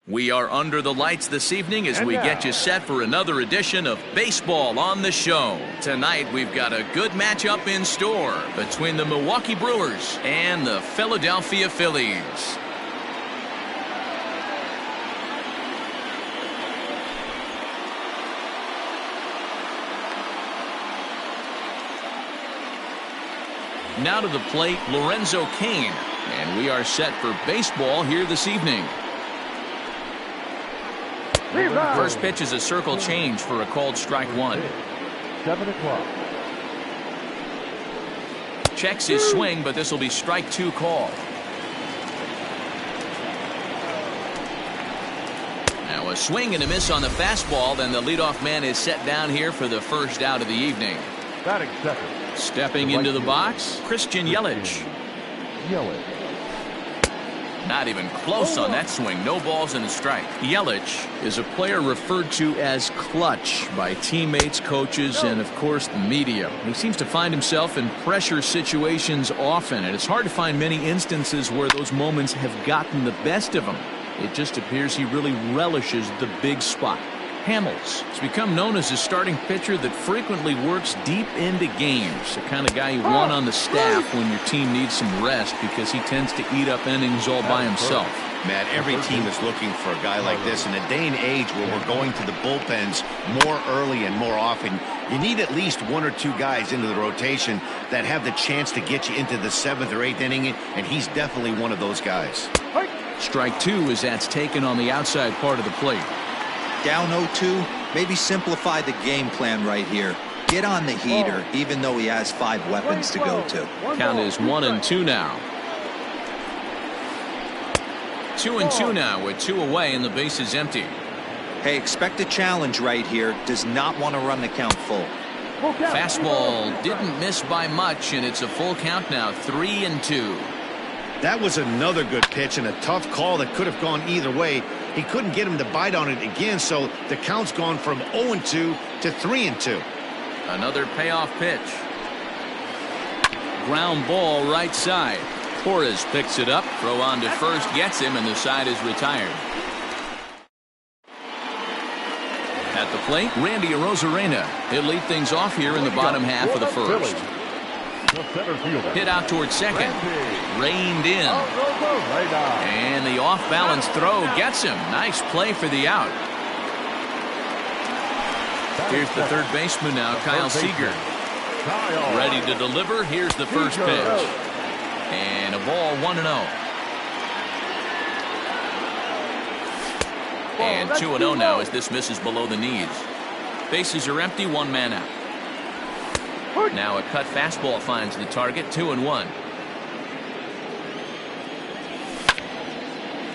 We are under the lights this evening as we get you set for another edition of Baseball on the Show. Tonight we've got a good matchup in store between the Milwaukee Brewers and the Philadelphia Phillies. Now to the plate, Lorenzo Cain, and we are set for baseball here this evening. First pitch is a circle change for a called strike one. 7 o'clock. Checks his swing, but this will be strike two call. Now a swing and a miss on the fastball, then the leadoff man is set down here for the first out of the evening. Batting second. Stepping into the box, Christian Yelich. Not even close on that swing. No balls and a strike. Yelich is a player referred to as clutch by teammates, coaches, and of course the media. He seems to find himself in pressure situations often, and it's hard to find many instances where those moments have gotten the best of him. It just appears he really relishes the big spot. Hamels has become known as a starting pitcher that frequently works deep into games. The kind of guy you want on the staff when your team needs some rest because he tends to eat up innings all by himself. Matt, every team is looking for a guy like this. In a day and age where we're going to the bullpens more early and more often, you need at least one or two guys into the rotation that have the chance to get you into the 7th or 8th inning, and he's definitely one of those guys. Strike two as that's taken on the outside part of the plate. Down 0-2, maybe simplify the game plan right here. Get on the heater, even though he has 5 weapons to go to. Count is 1-2 now. 2-2 now with 2 away and the base is empty. Hey, expect a challenge right here. Does not want to run the count full. Fastball didn't miss by much, and it's a full count now, 3-2. That was another good pitch and a tough call that could have gone either way. He couldn't get him to bite on it again, so the count's gone from 0-2 to 3-2. Another payoff pitch. Ground ball right side. Torres picks it up. Throw on to first, gets him, and the side is retired. At the plate, Randy Arozarena. He'll lead things off here in the bottom half of the first. Hit out towards second. Reined in. And the off-balance throw gets him. Nice play for the out. Here's the third baseman now, Kyle Seager. Ready to deliver. Here's the first pitch. And a ball 1-0. And 2-0 now as this misses below the knees. Bases are empty, 1 man out. Now a cut fastball finds the target, 2-1.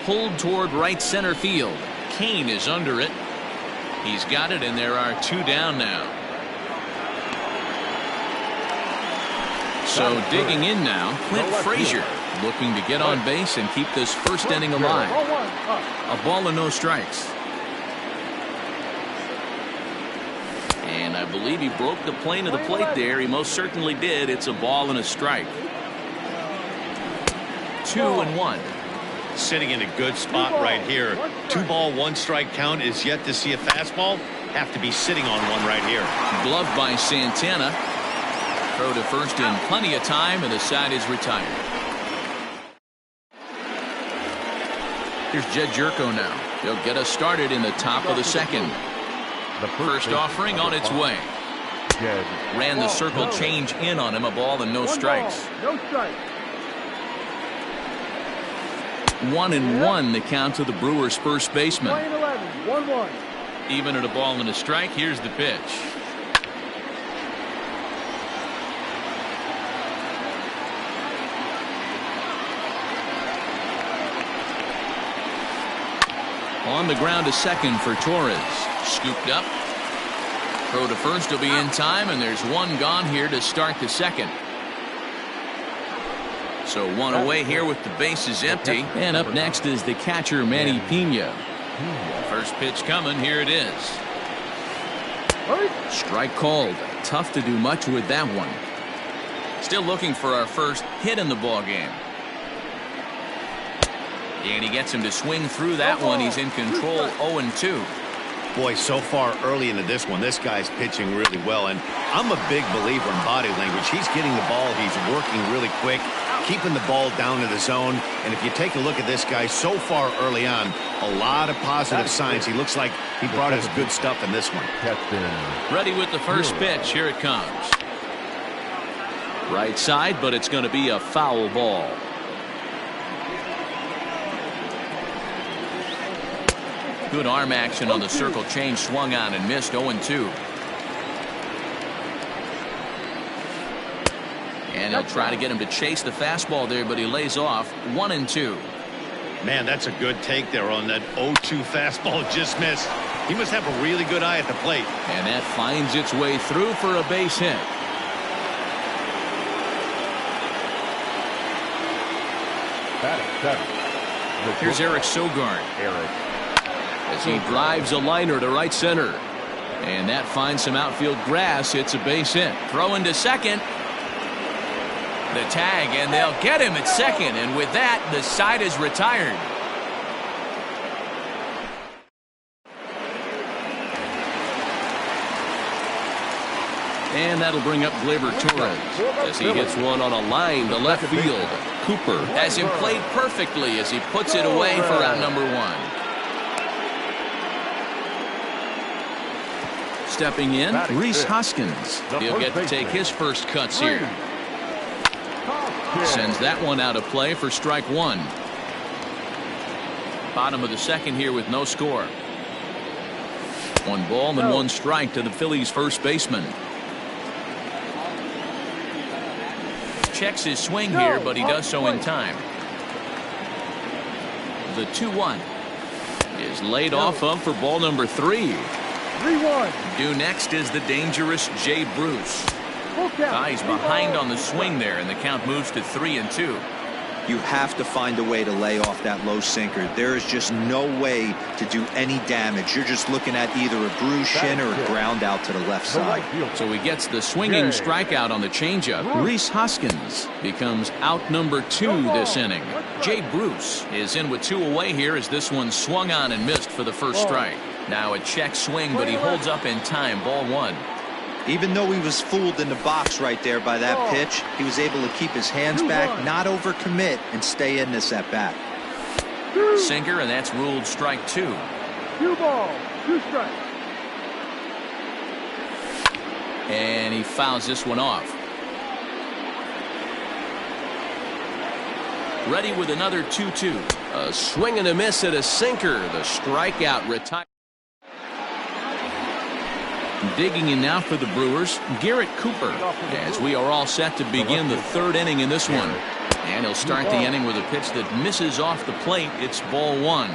Pulled toward right center field. Cain is under it. He's got it, and there are 2 down now. So digging in now, Clint Frazier looking to get on base and keep this first inning alive. A ball and no strikes. And I believe he broke the plane of the plate there. He most certainly did. It's a ball and a strike. 2-1. Sitting in a good spot right here. 2-ball, 1-strike count is yet to see a fastball. Have to be sitting on one right here. Gloved by Santana. Throw to first in plenty of time, and the side is retired. Here's Jed Jerko now. He'll get us started in the top of the second. The first offering on its way. Ran the circle change in on him. A ball and no strikes. 1-1 the count to the Brewers' first baseman. Even at a ball and a strike, here's the pitch. On the ground to second for Torres. Scooped up. Throw to first will be in time, and there's 1 gone here to start the second. So 1 away here with the bases empty. And up next is the catcher, Manny Pena. First pitch coming. Here it is. Strike called. Tough to do much with that one. Still looking for our first hit in the ball game. And he gets him to swing through that one. He's in control, 0-2. Boy, so far early into this one, this guy's pitching really well. And I'm a big believer in body language. He's getting the ball. He's working really quick, keeping the ball down to the zone. And if you take a look at this guy so far early on, a lot of positive signs. He looks like he brought us good stuff in this one. Ready with the first pitch. Here it comes. Right side, but it's going to be a foul ball. Good arm action on the circle change, swung on and missed, 0-2. And he'll try to get him to chase the fastball there, but he lays off, 1-2. Man, that's a good take there on that 0-2 fastball, just missed. He must have a really good eye at the plate. And that finds its way through for a base hit. Here's Eric Sogard. As he drives a liner to right center. And that finds some outfield grass. It's a base hit. Throw into second. The tag, and they'll get him at second. And with that, the side is retired. And that'll bring up Gleyber Torres as he hits one on a line to left field. Cooper has him played perfectly as he puts it away for out number one. Stepping in, Rhys Hoskins. He'll get to take his first cuts here. Sends that one out of play for strike one. Bottom of the second here with no score. One ball and one strike to the Phillies' first baseman. Checks his swing here, but he does so in time. The 2-1 is laid off of for ball number 3. 3-1. Due next is the dangerous Jay Bruce. He's behind on the swing there, and the count moves to 3-2. You have to find a way to lay off that low sinker. There is just no way to do any damage. You're just looking at either a bruised shin or a ground out to the left side. So he gets the swinging strikeout on the changeup. Rhys Hoskins becomes out number 2 this inning. Jay Bruce is in with 2 away here as this one swung on and missed for the first strike. Now a check swing, but he holds up in time. Ball 1. Even though he was fooled in the box right there by that pitch, he was able to keep his hands back, not overcommit, and stay in this at bat. Sinker, and that's ruled strike 2. 2 balls, 2 strikes. And he fouls this one off. Ready with another 2-2. A swing and a miss at a sinker. The strikeout retired. Digging in now for the Brewers, Garrett Cooper, as we are all set to begin the 3rd inning in this one. And he'll start the inning with a pitch that misses off the plate. It's ball 1.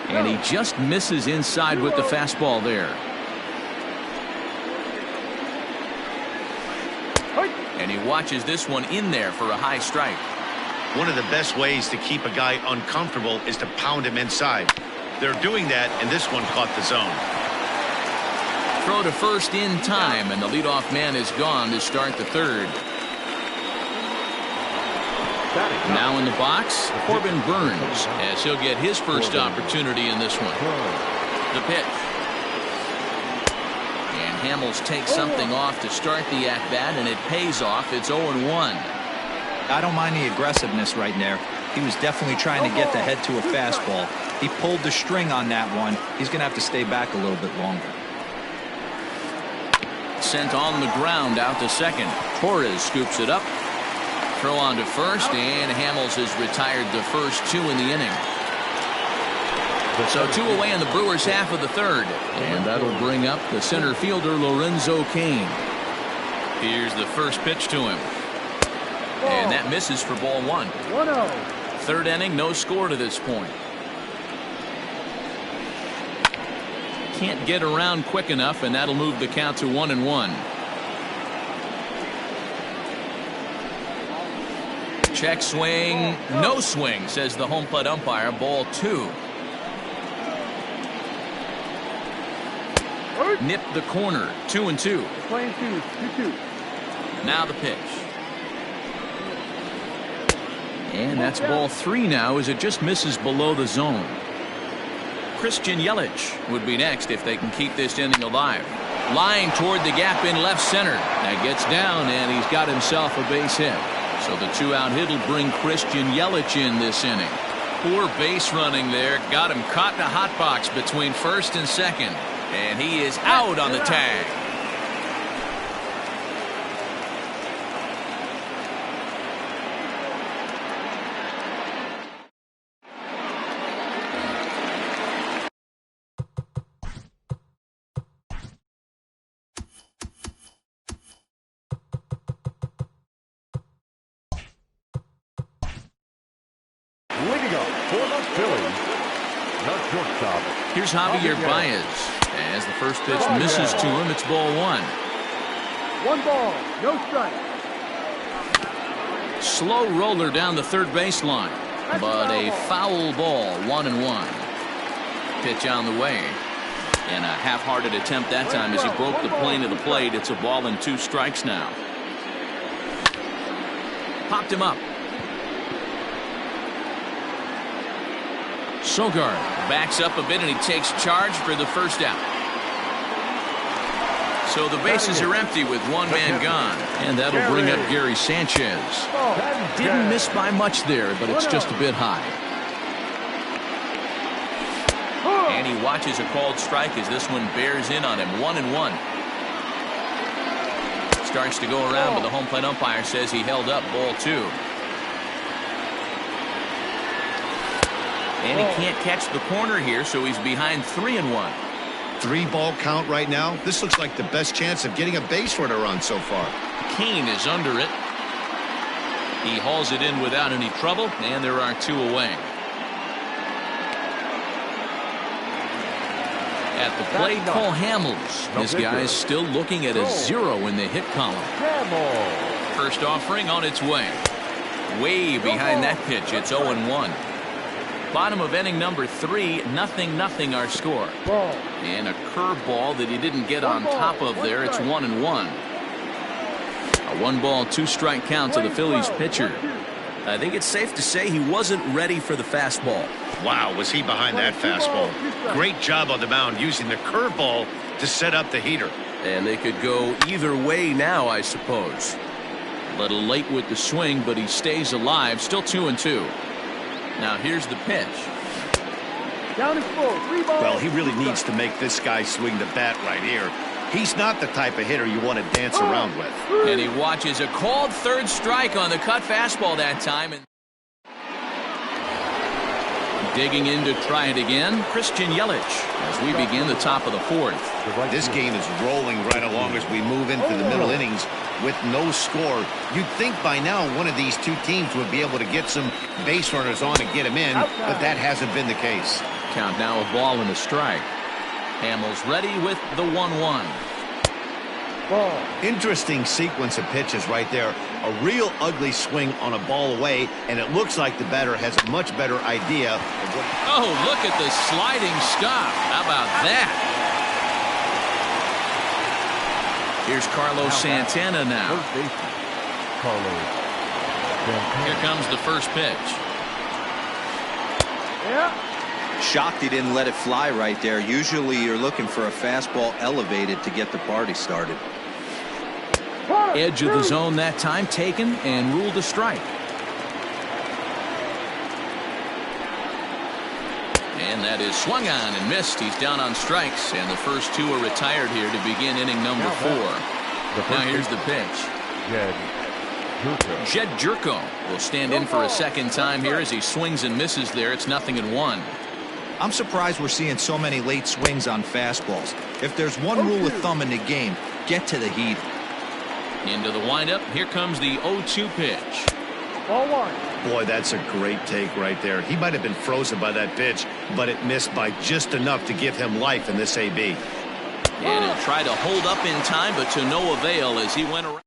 And he just misses inside with the fastball there. And he watches this one in there for a high strike. One of the best ways to keep a guy uncomfortable is to pound him inside. They're doing that, and this one caught the zone. Throw to first in time, and the leadoff man is gone to start the 3rd. Now in the box, Corbin Burns, as he'll get his first opportunity in this one. The pitch. And Hamels takes something off to start the at-bat, and it pays off. It's 0-1. I don't mind the aggressiveness right there. He was definitely trying to get the head to a fastball. He pulled the string on that one. He's going to have to stay back a little bit longer. Sent on the ground out to second. Torres scoops it up. Throw on to first, and Hamels has retired the first 2 in the inning. So 2 away in the Brewers' half of the 3rd. And that'll bring up the center fielder, Lorenzo Cain. Here's the first pitch to him. And that misses for ball 1. 1-0. 3rd inning, no score to this point. Can't get around quick enough, and that'll move the count to 1-1. Check swing, no swing, says the home plate umpire. Ball 2. Nip the corner, 2-2. Playing 2, 2-2. Now the pitch. And that's ball 3 now as it just misses below the zone. Christian Yelich would be next if they can keep this inning alive. Line toward the gap in left center. That gets down, and he's got himself a base hit. So the 2-out hit will bring Christian Yelich in this inning. Poor base running there. Got him caught in a hot box between first and second. And he is out on the tag. Leading up for the Phillies, the shortstop. Here's Javier Baez. As the first pitch misses to him, it's ball 1. 1 ball, no strike. Slow roller down the third baseline, but a foul ball, 1-1. Pitch on the way. And a half-hearted attempt that time as he broke the plane of the plate. It's a ball and 2 strikes now. Popped him up. Sogard backs up a bit and he takes charge for the first out. So the bases are empty with 1 man gone. And that'll bring up Gary Sanchez. Didn't miss by much there, but it's just a bit high. And he watches a called strike as this one bears in on him. 1-1. Starts to go around, but the home plate umpire says he held up ball 2. And he can't catch the corner here, so he's behind 3-1. 3-ball count right now. This looks like the best chance of getting a base runner on so far. Kane is under it. He hauls it in without any trouble, and there are 2 away. At the plate, Cole Hamels. This guy is still looking at a 0 in the hit column. First offering on its way. Way behind that pitch. It's 0-1. Bottom of inning number 3, 0-0 our score. And a curveball that he didn't get on top of there. It's 1-1. A 1-ball, 2-strike count to the Phillies pitcher. I think it's safe to say he wasn't ready for the fastball. Wow, was he behind that fastball. Great job on the mound using the curveball to set up the heater. And they could go either way now, I suppose. A little late with the swing, but he stays alive. Still 2-2. Now here's the pitch. Down is full. 3 balls. Well, he really needs to make this guy swing the bat right here. He's not the type of hitter you want to dance around with. And he watches a called 3rd strike on the cut fastball that time. And digging in to try it again, Christian Yelich as we begin the top of the 4th. This game is rolling right along as we move into the middle innings with no score. You'd think by now one of these 2 teams would be able to get some base runners on and get them in, but that hasn't been the case. Count now a ball and a strike. Hamels ready with the 1-1. Interesting sequence of pitches right there. A real ugly swing on a ball away, and it looks like the batter has a much better idea of what... Oh, look at the sliding stop. How about that? Here's Carlos Santana now. Here comes the first pitch. Shocked he didn't let it fly right there. Usually you're looking for a fastball elevated to get the party started. Edge of the zone that time taken and ruled a strike. And that is swung on and missed. He's down on strikes, and the first 2 are retired here to begin inning number 4. Now here's the pitch. Jed Jerko will stand in for a second time here as he swings and misses there. It's 0-1. I'm surprised we're seeing so many late swings on fastballs. If there's one rule of thumb in the game, get to the heat. Into the windup. Here comes the 0-2 pitch. Ball 1. Boy, that's a great take right there. He might have been frozen by that pitch, but it missed by just enough to give him life in this AB. And he'll try to hold up in time, but to no avail as he went around.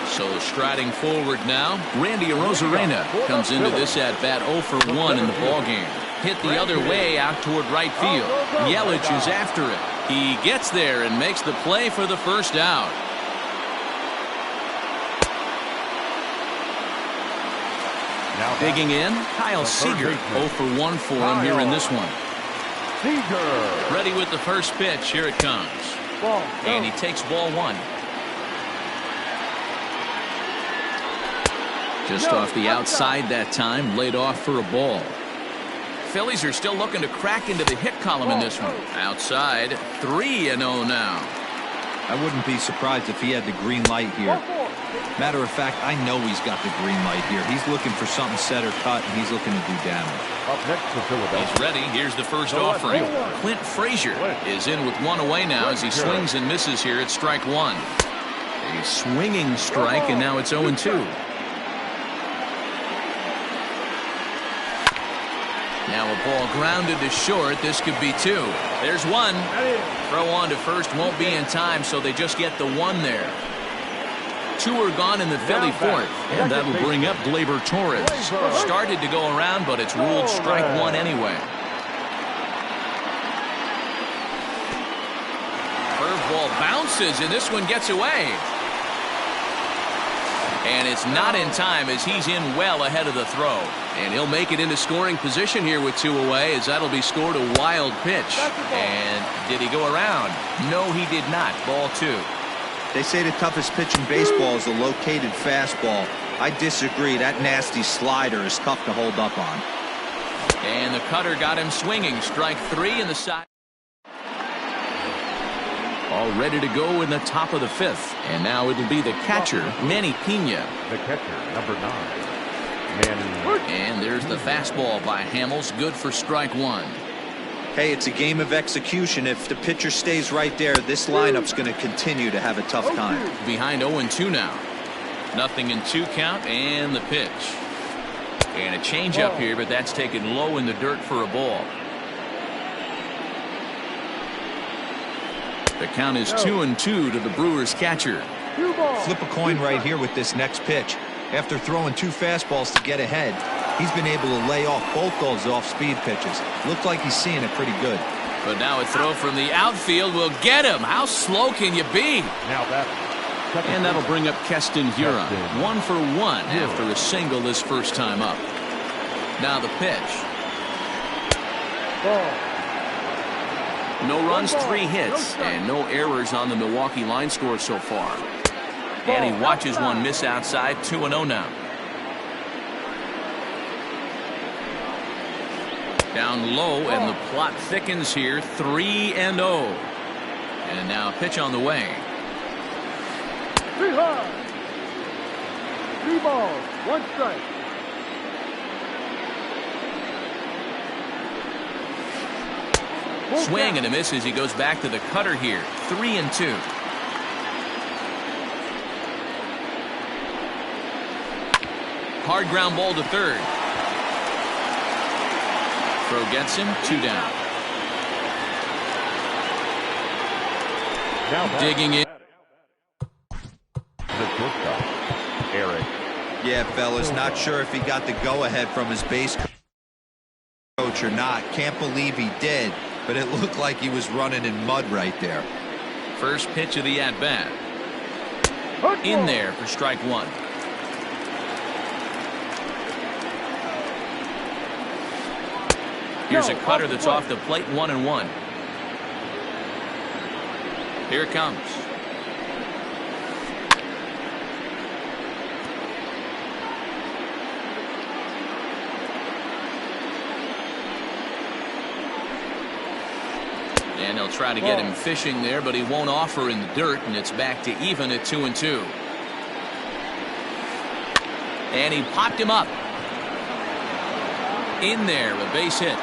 So striding forward now, Randy Arozarena comes into this at bat 0 for 1 in the ballgame. Hit the other way out toward right field. Yelich is after it. He gets there and makes the play for the first out. Digging in, Kyle Seager. 0 for 1 for him here in this one. Ready with the first pitch. Here it comes. And he takes ball 1. Just off the outside that time, laid off for a ball. Phillies are still looking to crack into the hit column in this one. Outside, 3-0 now. I wouldn't be surprised if he had the green light here. Matter of fact, I know he's got the green light here. He's looking for something set or cut, and he's looking to do damage. Up next for Philadelphia. He's ready. Here's the first offering. Clint Frazier is in with 1 away now as he swings and misses here at strike 1. A swinging strike, and now it's 0-2. Now a ball grounded to short. This could be 2. There's 1. Throw on to first won't be in time, so they just get the 1 there. 2 are gone in the Philly 4th, and that'll bring up Gleyber Torres. Started to go around, but it's ruled strike 1 anyway. Curveball bounces, and this one gets away. And it's not in time as he's in well ahead of the throw. And he'll make it into scoring position here with 2 away, as that'll be scored a wild pitch. And did he go around? No, he did not. Ball 2. They say the toughest pitch in baseball is a located fastball. I disagree. That nasty slider is tough to hold up on. And the cutter got him swinging. Strike 3 in the side. All ready to go in the top of the 5th. And now it'll be the catcher, Manny Pena. The catcher, number 9. And there's the fastball by Hamels. Good for strike 1. Hey, it's a game of execution. If the pitcher stays right there, this lineup's going to continue to have a tough time. Behind 0-2 now. Nothing in 2 count, and the pitch. And a changeup here, but that's taken low in the dirt for a ball. The count is 2-2 to the Brewers catcher. Flip a coin right here with this next pitch. After throwing 2 fastballs to get ahead, he's been able to lay off both those off-speed pitches. Looked like he's seeing it pretty good. But now a throw from the outfield will get him. How slow can you be? And that'll bring up Keston Hiura. 1 for 1 after a single this first time up. Now the pitch. No runs, 3 hits, and no errors on the Milwaukee line score so far. And he watches one miss outside. 2-0 now. Down low, and the plot thickens here. 3-0. And now a pitch on the way. 3 high. 3 balls, 1 strike. Swing and a miss as he goes back to the cutter here. 3-2. Hard ground ball to third. Throw gets him. 2 down. Digging in. The shortstop, Eric. Yeah, fellas, not sure if he got the go-ahead from his base coach or not. Can't believe he did, but it looked like he was running in mud right there. First pitch of the at-bat. In there for strike 1. Here's a cutter that's off the plate. 1-1. Here it comes. And they'll try to get him fishing there, but he won't offer in the dirt, and it's back to even at 2-2. And he popped him up. In there, a base hit.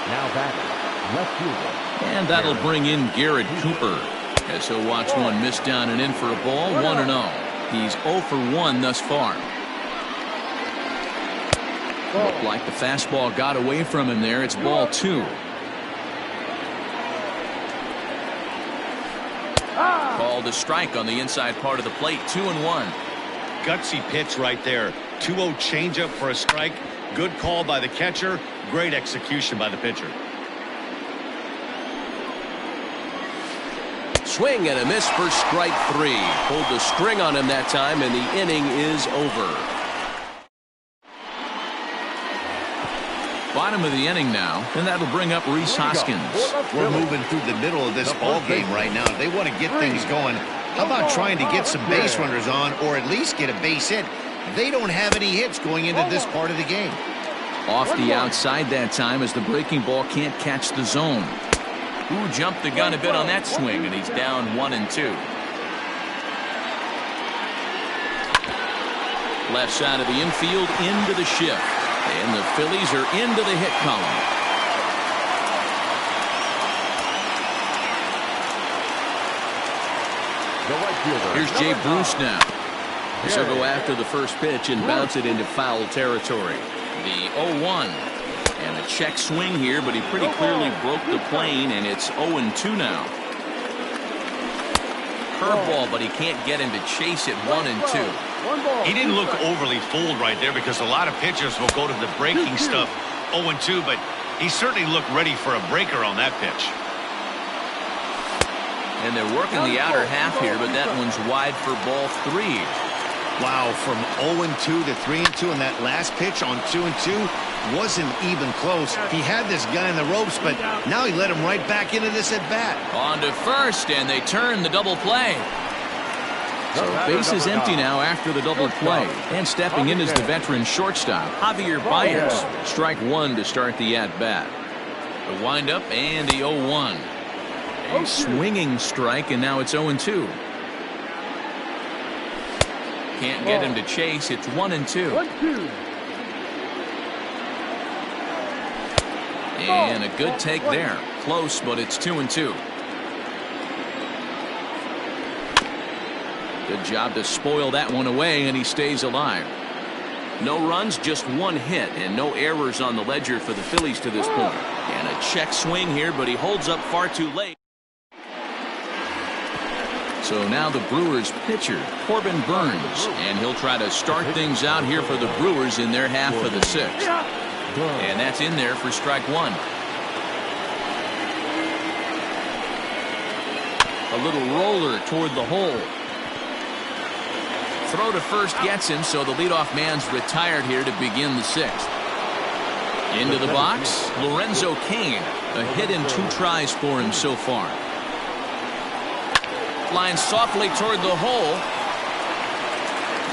Now batting, left fielder. And that'll bring in Garrett Cooper, as he'll watch one miss down and in for a ball. 1-0. He's 0 for 1 thus far. Looked like the fastball got away from him there. It's ball 2. Called a strike on the inside part of the plate. 2-1. Gutsy pitch right there. 2-0 changeup for a strike. Good call by the catcher. Great execution by the pitcher. Swing and a miss for strike 3. Pulled the string on him that time, and the inning is over. Bottom of the inning now, and that'll bring up Rhys Hoskins. We're moving through the middle of this ball game right now. If they want to get things going, how about trying to get some base runners on, or at least get a base hit? They don't have any hits going into this part of the game. Off the outside that time as the breaking ball can't catch the zone. Ooh, jumped the gun a bit on that swing, and he's down 1-2. Left side of the infield into the shift. And the Phillies are into the hit column. Here's Jay Bruce now. So go after the first pitch and bounce it into foul territory. The 0-1. And a check swing here, but he pretty clearly broke the plane, and it's 0-2 now. Curveball, but he can't get him to chase it 1-2. He didn't look overly fooled right there because a lot of pitchers will go to the breaking stuff 0-2, but he certainly looked ready for a breaker on that pitch. And they're working the outer half here, but that one's wide for ball 3. Wow, from 0-2 to 3-2, and that last pitch on 2-2 wasn't even close. He had this guy in the ropes, but now he let him right back into this at-bat. On to first, and they turn the double play. So base is empty now after the double play. And stepping in is the veteran shortstop, Javier Baez. Strike 1 to start the at-bat. The windup and the 0-1. A swinging strike, and now it's 0-2. Can't get him to chase. It's 1-2. And a good take there. Close, but it's 2-2. Good job to spoil that one away, and he stays alive. No runs, just one hit, and no errors on the ledger for the Phillies to this point. And a check swing here, but he holds up far too late. So now the Brewers pitcher, Corbin Burns, and he'll try to start things out here for the Brewers in their half of the 6th. And that's in there for strike 1. A little roller toward the hole. Throw to first gets him, so the leadoff man's retired here to begin the 6th. Into the box, Lorenzo Cain. A hit in 2 tries for him so far. Line softly toward the hole.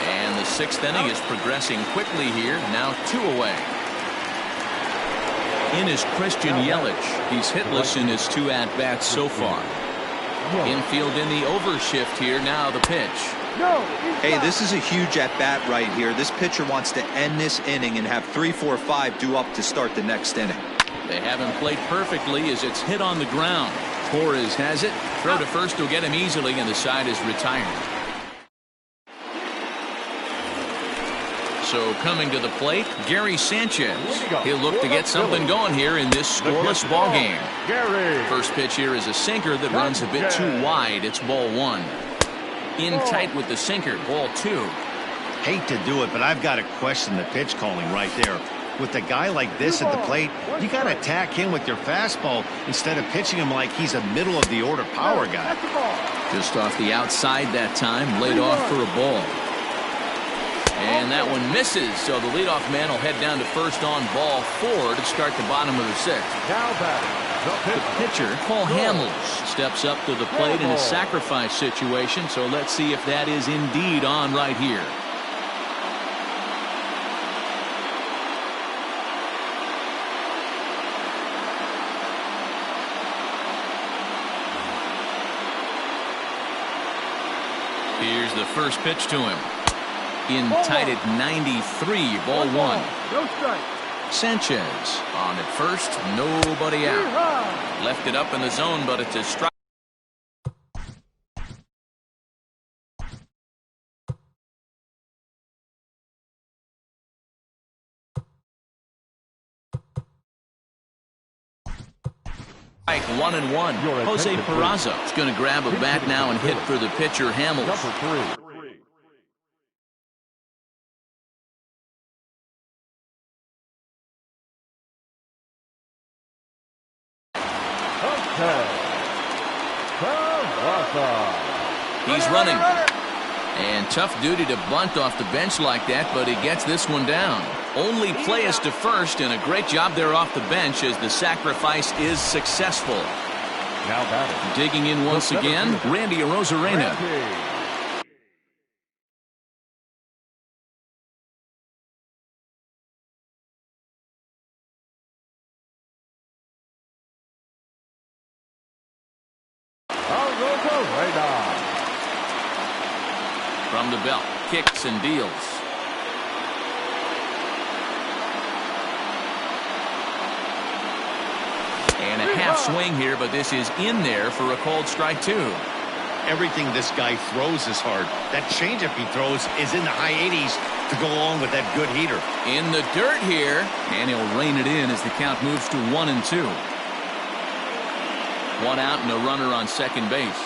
And the 6th inning is progressing quickly here. Now 2 away. In is Christian Yelich. He's hitless in his 2 at-bats so far. Infield in the overshift here. Now the pitch. Hey, this is a huge at-bat right here. This pitcher wants to end this inning and have 3, 4, 5 due up to start the next inning. They haven't played perfectly as it's hit on the ground. Torres has it. Throw to first will get him easily, and the side is retired. So coming to the plate, Gary Sanchez. He'll look to get something going here in this scoreless ball game. First pitch here is a sinker that runs a bit too wide. It's ball 1. In tight with the sinker, ball 2. Hate to do it, but I've got to question the pitch calling right there. With a guy like this at the plate, you got to attack him with your fastball instead of pitching him like he's a middle-of-the-order power guy. Just off the outside that time, laid off for a ball. And that one misses, so the leadoff man will head down to first on ball 4 to start the bottom of the 6th. The pitcher, Paul Hamels, steps up to the plate in a sacrifice situation, so let's see if that is indeed on right here. Here's the first pitch to him. In tight at 93, ball 1. No strike. Sanchez on at first, nobody out. Left it up in the zone, but it's a strike. Strike 1-1. Jose Peraza is going to grab a bat now and hit for the pitcher, Hamels. Number 3. inning. And tough duty to bunt off the bench like that, but he gets this one down. Only play is to first, and a great job there off the bench as the sacrifice is successful. Now batting. Digging in once again, Randy Arozarena. From the belt, kicks and deals. And a half swing here, but this is in there for a called strike two. Everything this guy throws is hard. That changeup he throws is in the high 80s to go along with that good heater. In the dirt here, and he'll rein it in as the count moves to 1-2. One out and a runner on second base.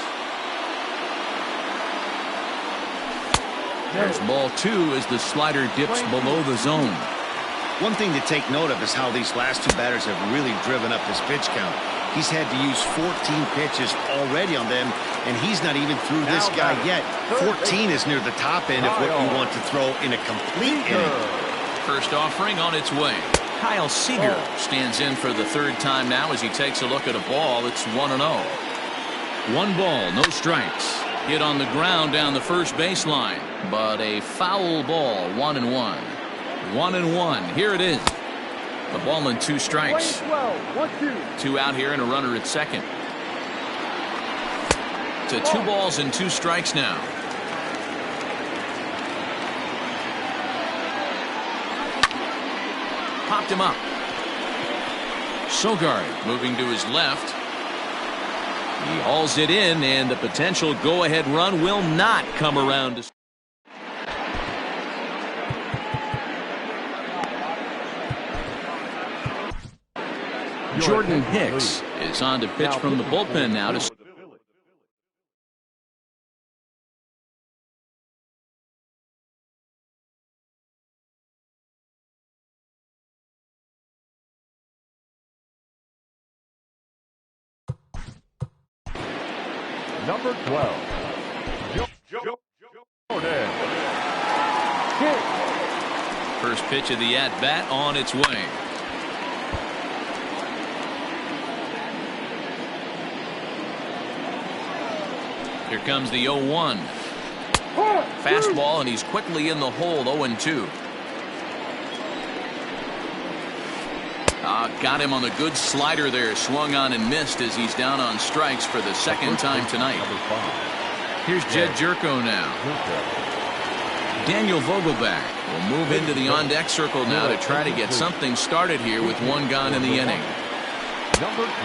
There's ball two as the slider dips below the zone. One thing to take note of is how these last two batters have really driven up his pitch count. He's had to use 14 pitches already on them, and he's not even through this guy yet. 14 is near the top end of what you want to throw in a complete inning. First offering on its way. Kyle Seager stands in for the third time now as he takes a look at a ball. It's 1-0. One ball, no strikes. Hit on the ground down the first baseline, but a foul ball. 1-1. 1-1. Here it is. The ball and two strikes. Two out here and a runner at second. To 2 balls and 2 strikes now. Popped him up. Sogard moving to his left. He hauls it in, and the potential go-ahead run will not come around to. Jordan Hicks is on to pitch from the bullpen now to. Number 12. Jordan. First pitch of the at-bat on its way. Here comes the 0-1. Fastball, and he's quickly in the hole. 0-2. Got him on the good slider there. Swung on and missed as he's down on strikes for the second time tonight. Here's Jed Jerko now. Daniel Vogelback will move into the on-deck circle now to try to get something started here with one gone in the inning.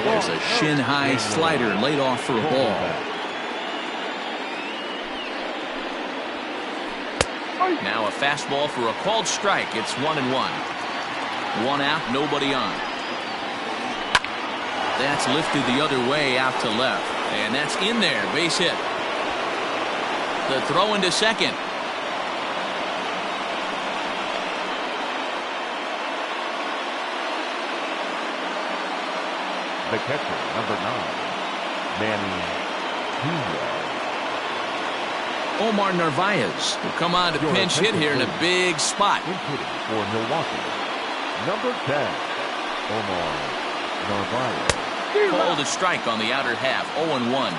There's a shin-high slider laid off for a ball. Now a fastball for a called strike. It's 1-1. One out, nobody on. That's lifted the other way out to left. And that's in there. Base hit. The throw into second. The catcher, number 9, Manny. Omar Narvaez will come on to pinch hit here in a big spot. For Milwaukee, number 10, Omar Narvaez. Called a strike on the outer half. 0-1.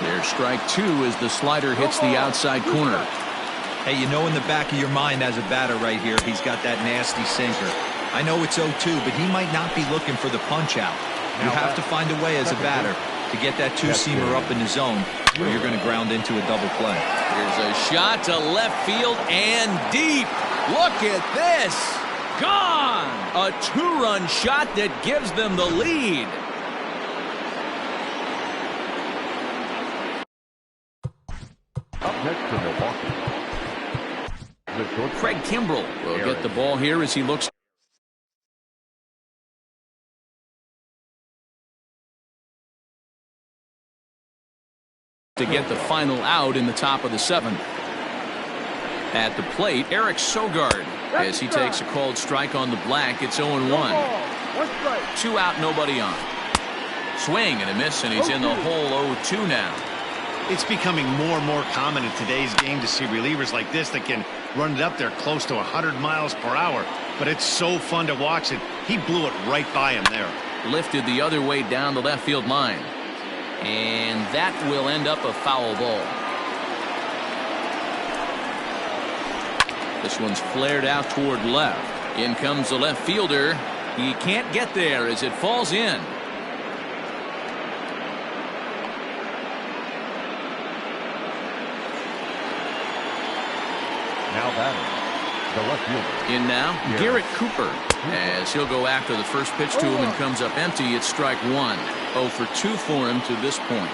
There's strike two as the slider hits the outside corner. Hey, you know in the back of your mind as a batter right here, he's got that nasty sinker. I know it's 0-2, but he might not be looking for the punch out. You have to find a way as a batter to get that two-seamer up in the zone where you're going to ground into a double play. Here's a shot to left field and deep. Look at this. Gone. A 2-run shot that gives them the lead. Up next to Milwaukee, Craig Kimbrell will get the ball here as he looks to get the final out in the top of the 7th. At the plate, Eric Sogard as he takes a called strike on the black. It's 0-1. 2 out, nobody on. Swing and a miss, and he's in the hole 0-2 now. It's becoming more and more common in today's game to see relievers like this that can run it up there close to 100 miles per hour. But it's so fun to watch it. He blew it right by him there. Lifted the other way down the left field line. And that will end up a foul ball. This one's flared out toward left. In comes the left fielder. He can't get there as it falls in. Now batting, the left fielder. In now, Garrett Cooper. As he'll go after the first pitch to him and comes up empty. It's strike one. 0 for 2 for him to this point.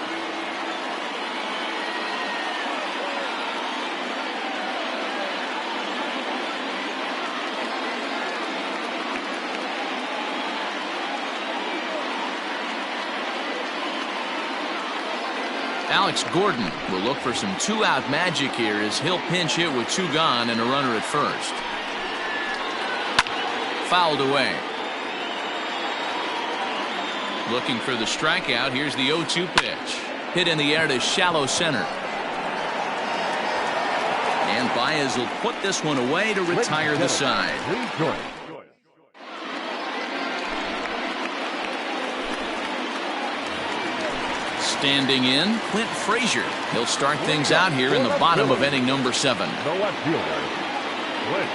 Alex Gordon will look for some two-out magic here as he'll pinch hit with 2 gone and a runner at first. Fouled away. Looking for the strikeout. Here's the 0-2 pitch. Hit in the air to shallow center. And Baez will put this one away to retire the side. Standing in, Clint Frazier. He'll start things out here in the bottom of inning number 7. The left fielder, Clint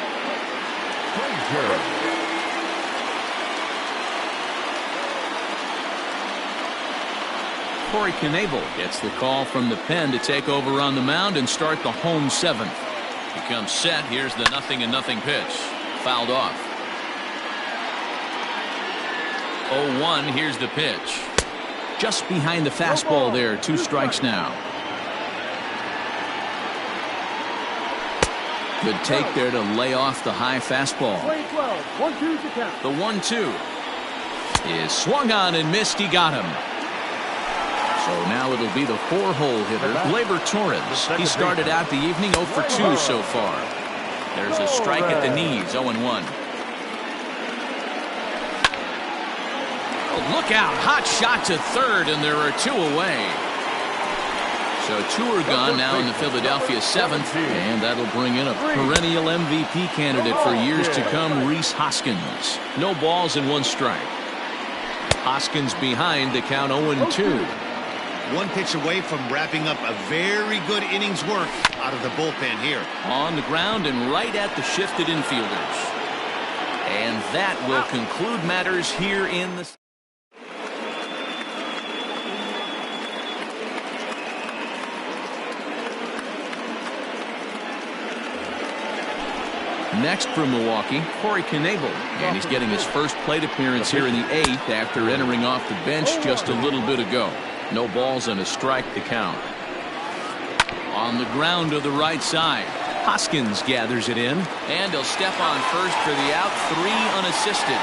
Frazier. Corey Knebel gets the call from the pen to take over on the mound and start the home 7th. He comes set. Here's the 0-0 pitch. Fouled off. 0-1. Here's the pitch. Just behind the fastball there. 2 strikes now. Good take there to lay off the high fastball. The 1-2 is swung on and missed. He got him. So now it'll be the 4-hole hitter, Gleyber Torres. He started out the evening 0 for 2 so far. There's a strike at the knees, 0-1. Oh, look out, hot shot to third, and there are 2 away. So 2 are gone now in the Philadelphia 7th, and that'll bring in a perennial MVP candidate for years to come, Rhys Hoskins. No balls and 1 strike. Hoskins behind the count 0-2. 1 pitch away from wrapping up a very good innings work out of the bullpen here. On the ground and right at the shifted infielders. And that will conclude matters here in the... Next from Milwaukee, Corey Knebel. And he's getting his first plate appearance here in the 8th after entering off the bench just a little bit ago. No balls and a strike to count. On the ground to the right side. Hoskins gathers it in. And he'll step on first for the out. 3 unassisted.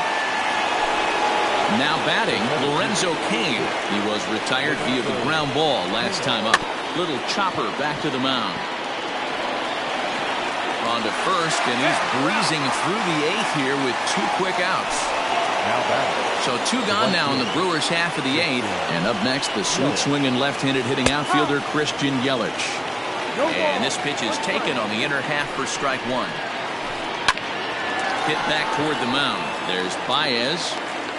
Now batting, Lorenzo Cain. He was retired via the ground ball last time up. Little chopper back to the mound. On to first, and he's breezing through the 8th here with 2 quick outs. So 2 gone now in the Brewers' half of the 8th. And up next, the smooth swinging left-handed hitting outfielder Christian Yelich. And this pitch is taken on the inner half for strike 1. Hit back toward the mound. There's Baez.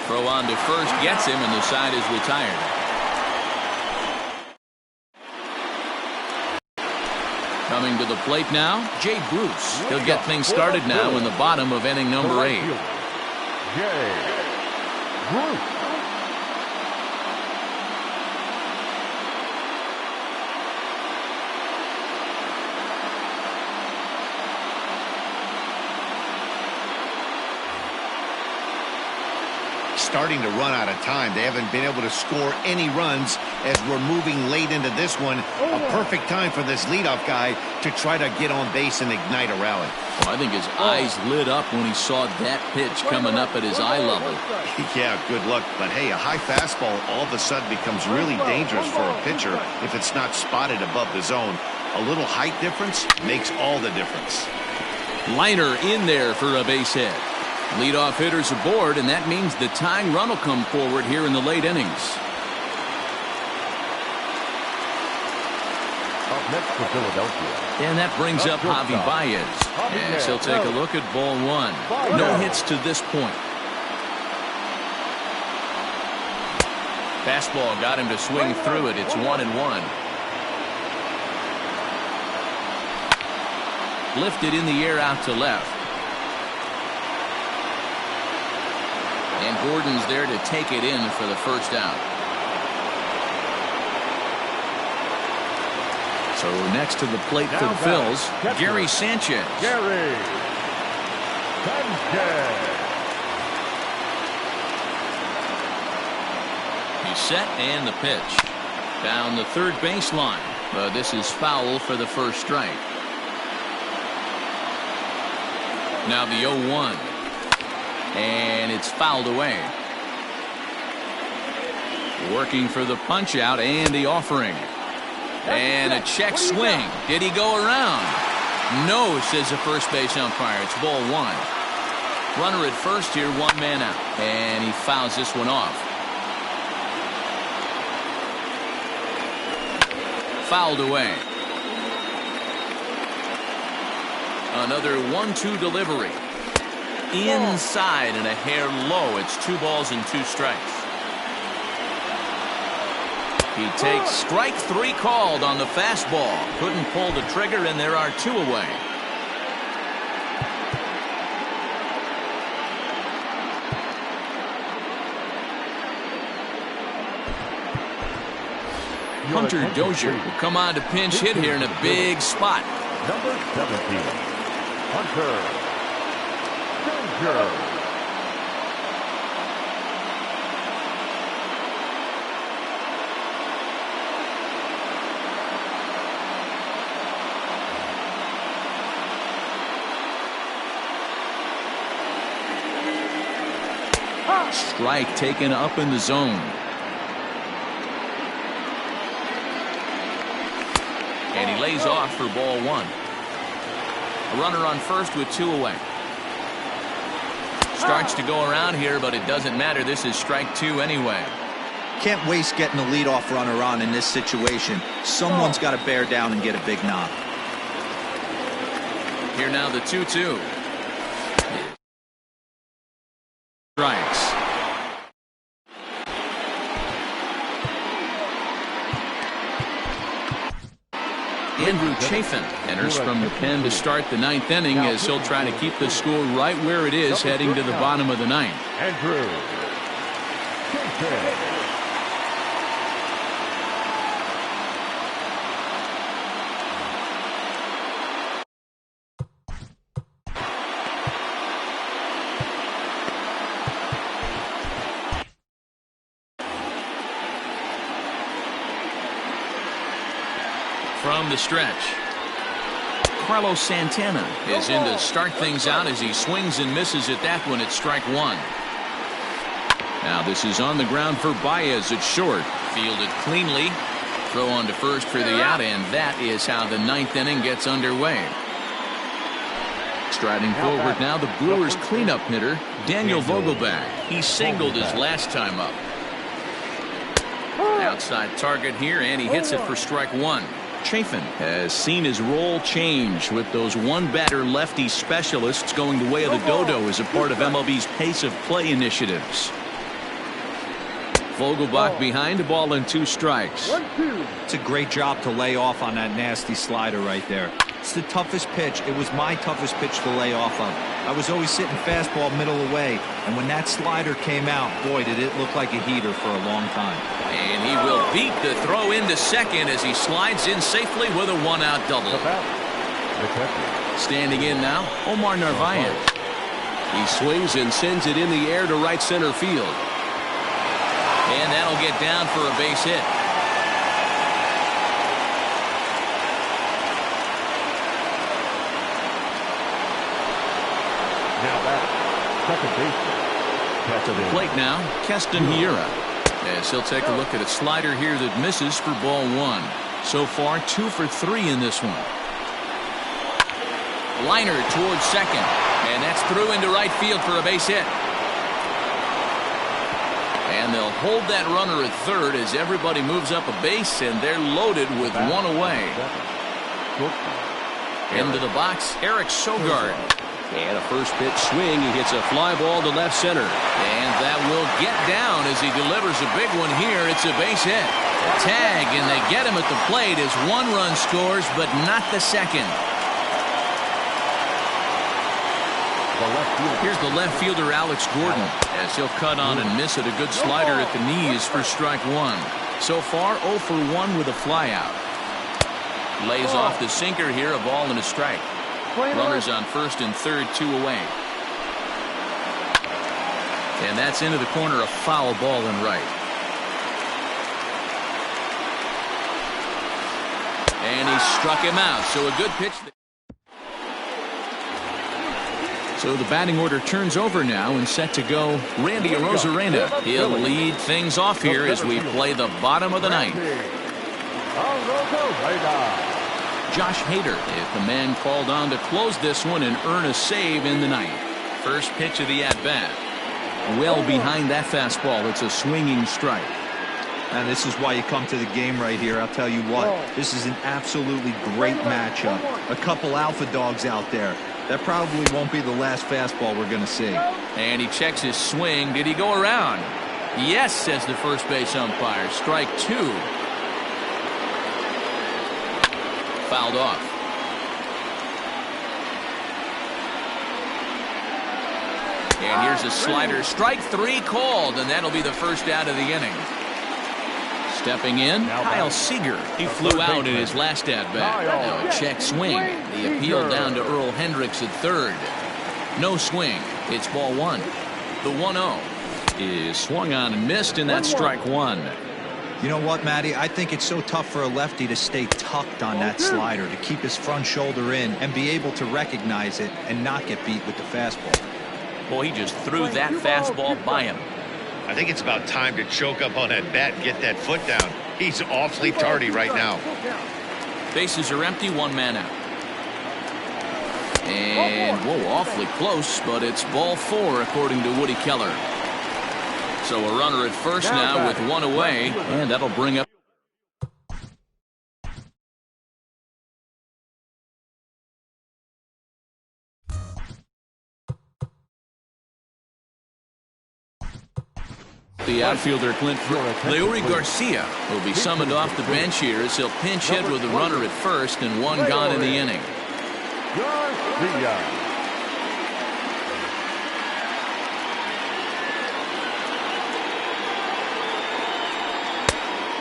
Throw on to first, gets him, and the side is retired. Coming to the plate now, Jay Bruce. He'll get things started now in the bottom of inning number 8. Jay Bruce. Starting to run out of time. They haven't been able to score any runs as we're moving late into this one. A perfect time for this leadoff guy to try to get on base and ignite a rally. Well, I think his eyes lit up when he saw that pitch coming up at his eye level. Yeah, good luck. But hey, a high fastball all of a sudden becomes really dangerous for a pitcher if it's not spotted above the zone. A little height difference makes all the difference. Liner in there for a base hit. Leadoff hitters aboard, and that means the tying run will come forward here in the late innings. Up next for Philadelphia. And that brings up Javi Baez. Yes, he'll take a look at ball one. No hits to this point. Fastball got him to swing through it. It's 1-1. Lifted in the air out to left. And Gordon's there to take it in for the first out. So next to the plate for the Phils, Gary Sanchez. Gary Sanchez. He's set and the pitch. Down the third baseline. But this is foul for the first strike. Now the 0-1. And it's fouled away. Working for the punch out and the offering. And a check swing. Did he go around? No, says the first base umpire. It's ball one. Runner at first here, one man out. And he fouls this one off. Fouled away. Another 1-2 delivery. Inside and a hair low. It's 2 balls and 2 strikes. He takes strike 3 called on the fastball. Couldn't pull the trigger, and there are 2 away. Hunter Dozier will come on to pinch hit here in a big spot. Number 17, Hunter Dozier. Strike taken up in the zone. And he lays off for ball one. A runner on first with 2 away. Starts to go around here, but it doesn't matter. This is strike 2 anyway. Can't waste getting a leadoff runner on in this situation. Someone's got to bear down and get a big knock. Here now the 2-2. Strikes. Andrew Chafin enters from the pen to start the 9th inning as he'll try to keep the score right where it is heading to the bottom of the 9th. Andrew Chafin. From the stretch, Carlos Santana is in to start things out as he swings and misses at that one at strike 1. Now this is on the ground for Baez at short. Fielded cleanly. Throw on to first for the out, and that is how the 9th inning gets underway. Striding forward now, the Brewers' cleanup hitter, Daniel Vogelbach. He singled his last time up. Outside target here, and he hits it for strike 1. Chafin has seen his role change with those one-batter lefty specialists going the way of the dodo as a part of MLB's pace of play initiatives. Vogelbach behind, a ball and 2 strikes. It's a great job to lay off on that nasty slider right there. It's the toughest pitch. It was my toughest pitch to lay off of. I was always sitting fastball middle away, and when that slider came out, boy, did it look like a heater for a long time. And he will beat the throw into second as he slides in safely with a 1-out double. Standing in now, Omar Narvaez. He swings and sends it in the air to right center field. And that'll get down for a base hit. Now back, second baseman. To the plate now, Keston Hiura. As he'll take a look at a slider here that misses for ball 1. So far, 2 for 3 in this one. Liner towards second. And that's through into right field for a base hit. And they'll hold that runner at third as everybody moves up a base, and they're loaded with one away. Into the box, Eric Sogard. And a first pitch swing. He hits a fly ball to left center. And that will get down as he delivers a big one here. It's a base hit. Tag, and they get him at the plate as one run scores, but not the second. Here's the left fielder, Alex Gordon, as he'll cut on and miss it. A good slider at the knees for strike one. So far, 0 for 1 with a flyout. Lays off the sinker here, a ball and a strike. Runners on first and third, 2 away. And that's into the corner, a foul ball and right. And he struck him out, so a good pitch. So the batting order turns over now and set to go Randy Arozarena. He'll lead things off here as we play the bottom of the ninth. Josh Hader is the man called on to close this one and earn a save in the ninth. First pitch of the at-bat. Well behind that fastball. It's a swinging strike. And this is why you come to the game right here. I'll tell you what, this is an absolutely great matchup. A couple alpha dogs out there. That probably won't be the last fastball we're going to see. And he checks his swing. Did he go around? Yes, says the first base umpire. Strike 2. Fouled off. And here's a slider. Strike 3 called, and that'll be the first out of the inning. Stepping in, Kyle Seager. He flew out in his last at-bat. Now a check swing. The appeal down to Earl Hendricks at third. No swing. It's ball 1. The 1-0 is swung on and missed, and that's strike 1. You know what, Matty? I think it's so tough for a lefty to stay tucked on that slider, to keep his front shoulder in and be able to recognize it and not get beat with the fastball. Boy, he just threw that fastball by him. I think it's about time to choke up on that bat and get that foot down. He's awfully tardy right now. Bases are empty, 1 man out. And, whoa, awfully close, but it's ball 4 according to Woody Keller. So a runner at first now with 1 away, and that'll bring up the outfielder Clint Leury Garcia will be summoned off the bench here as he'll pinch hit with a runner at first and 1 gone in the inning.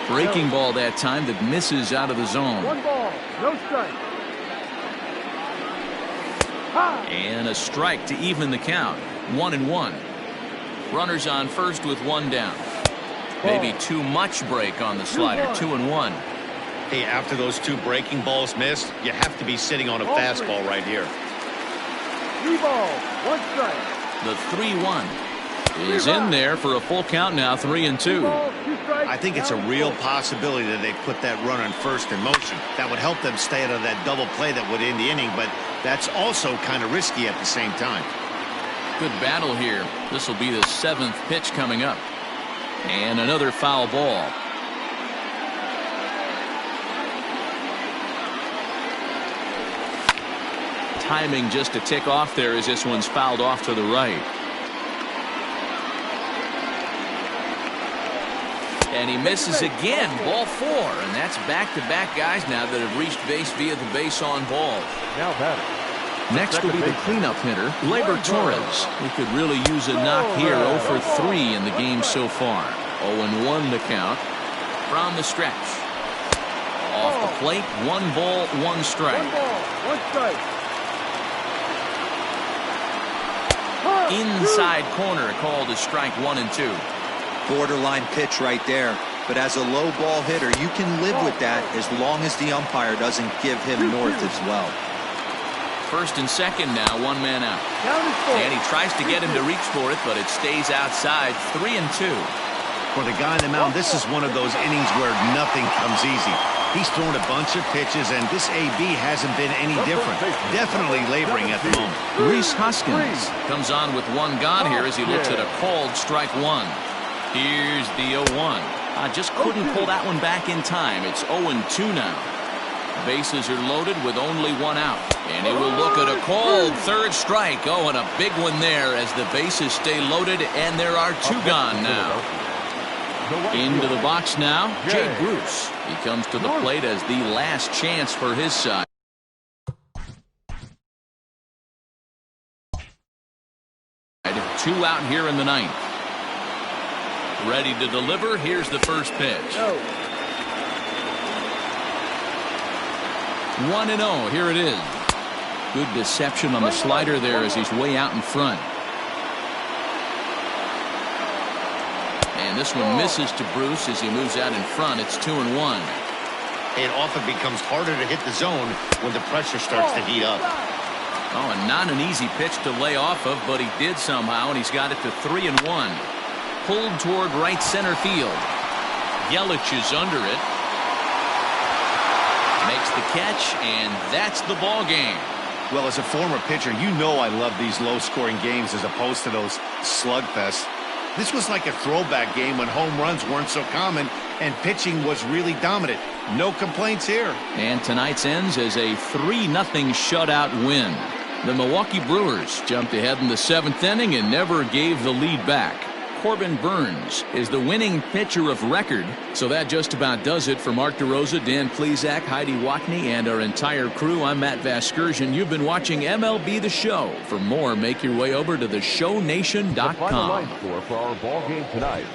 Breaking ball that time that misses out of the zone. 1 ball, no strike. And a strike to even the count. 1-1. Runners on first with 1 down. Maybe too much break on the slider. 2-1. Hey, after those 2 breaking balls missed, you have to be sitting on a fastball right here. 3 balls, 1 strike. The 3-1 is in there for a full count now. 3-2. I think it's a real possibility that they put that runner in first in motion. That would help them stay out of that double play that would end the inning, but that's also kind of risky at the same time. Good battle here. This will be the 7th pitch coming up. And another foul ball. Timing just a tick off there as this one's fouled off to the right. And he misses again. Ball 4. And that's back-to-back guys now that have reached base via the base on ball. Now batting. Next will be the cleanup hitter, Gleyber Torres. He could really use a knock here. 0 for 3 in the game so far. 0-1 the count. From the stretch. Off the plate, 1 ball, 1 strike. 1 ball, 1 strike. Inside corner called as strike 1 and 2. Borderline pitch right there. But as a low ball hitter, you can live with that as long as the umpire doesn't give him north as well. First and second now, 1 man out. And he tries to get him to reach for it, but it stays outside. 3-2. For the guy on the mound, this is one of those innings where nothing comes easy. He's thrown a bunch of pitches, and this AB hasn't been any different. Definitely laboring at the moment. Rhys Hoskins comes on with 1 gone here as he looks at a called strike 1. Here's the 0-1. Just couldn't pull that one back in time. It's 0-2 now. Bases are loaded with only one out. And he will look at a called third strike. Oh, and a big one there as the bases stay loaded, and there are two gone now. Into the box now, Jay Bruce. He comes to the plate as the last chance for his side. Two out here in the ninth. Ready to deliver. Here's the first pitch. 1-0. Here it is. Good deception on the slider there as he's way out in front. And this one misses to Bruce as he moves out in front. It's 2-1. It often becomes harder to hit the zone when the pressure starts to heat up. Oh, and not an easy pitch to lay off of, but he did somehow, and he's got it to 3-1. Pulled toward right center field. Yelich is under it. Makes the catch, and that's the ball game. Well, as a former pitcher, you know I love these low-scoring games as opposed to those slugfests. This was like a throwback game when home runs weren't so common and pitching was really dominant. No complaints here. And tonight's ends as a 3-0 shutout win. The Milwaukee Brewers jumped ahead in the 7th inning and never gave the lead back. Corbin Burns is the winning pitcher of record. So that just about does it for Mark DeRosa, Dan Plesac, Heidi Watney, and our entire crew. I'm Matt Vasgersian. You've been watching MLB The Show. For more, make your way over to theshownation.com. The final line score for our ball game tonight.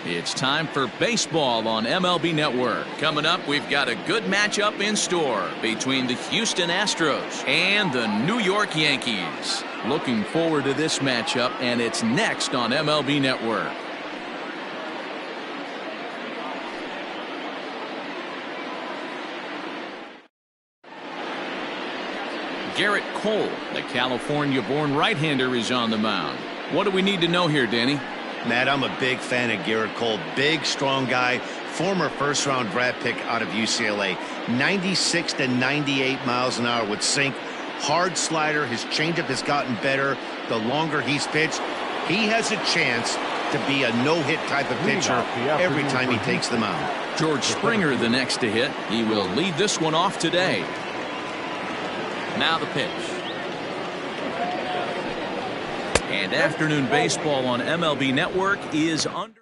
It's time for baseball on MLB Network. Coming up, we've got a good matchup in store between the Houston Astros and the New York Yankees. Looking forward to this matchup, and it's next on MLB Network. Garrett Cole, the California-born right-hander, is on the mound. What do we need to know here, Danny? Matt, I'm a big fan of Garrett Cole. Big, strong guy. Former first-round draft pick out of UCLA. 96 to 98 miles an hour with sink. Hard slider. His changeup has gotten better the longer he's pitched. He has a chance to be a no-hit type of pitcher every time he takes the mound. George Springer, the next to hit. He will lead this one off today. Now the pitch. And afternoon baseball on MLB Network is underway.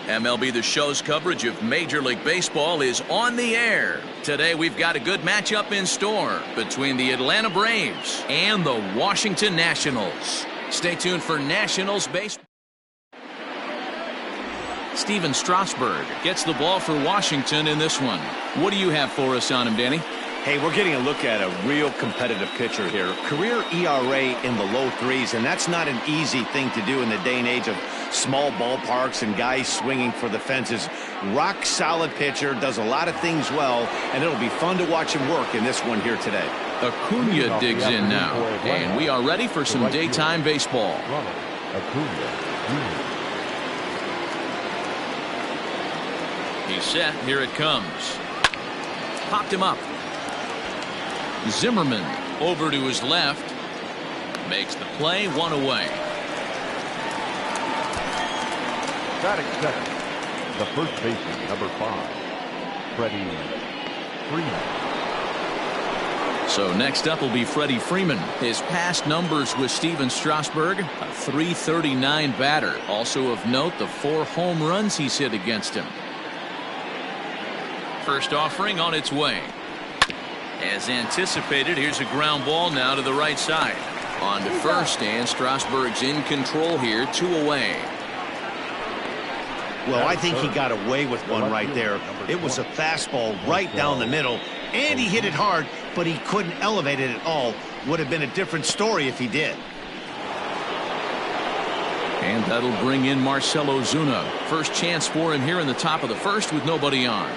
MLB The Show's coverage of Major League Baseball is on the air. Today we've got a good matchup in store between the Atlanta Braves and the Washington Nationals. Stay tuned for Nationals baseball. Steven Strasburg gets the ball for Washington in this one. What do you have for us on him, Danny? Hey, we're getting a look at a real competitive pitcher here. Career ERA in the low threes, and that's not an easy thing to do in the day and age of small ballparks and guys swinging for the fences. Rock solid pitcher, does a lot of things well, and it'll be fun to watch him work in this one here today. Acuna digs in now, and we are ready for some daytime baseball. He's set. Here it comes. Popped him up. Zimmerman over to his left. Makes the play, one away. Batting second, the first baseman, number 5, Freddie Freeman. So next up will be Freddie Freeman. His past numbers with Steven Strasburg, a .339 batter. Also of note, the 4 home runs he's hit against him. First offering on its way. As anticipated, here's a ground ball now to the right side. On to first, and Strasburg's in control here, 2 away. Well, I think he got away with one right there. It was a fastball right down the middle, and he hit it hard, but he couldn't elevate it at all. Would have been a different story if he did. And that'll bring in Marcell Ozuna. First chance for him here in the top of the first with nobody on.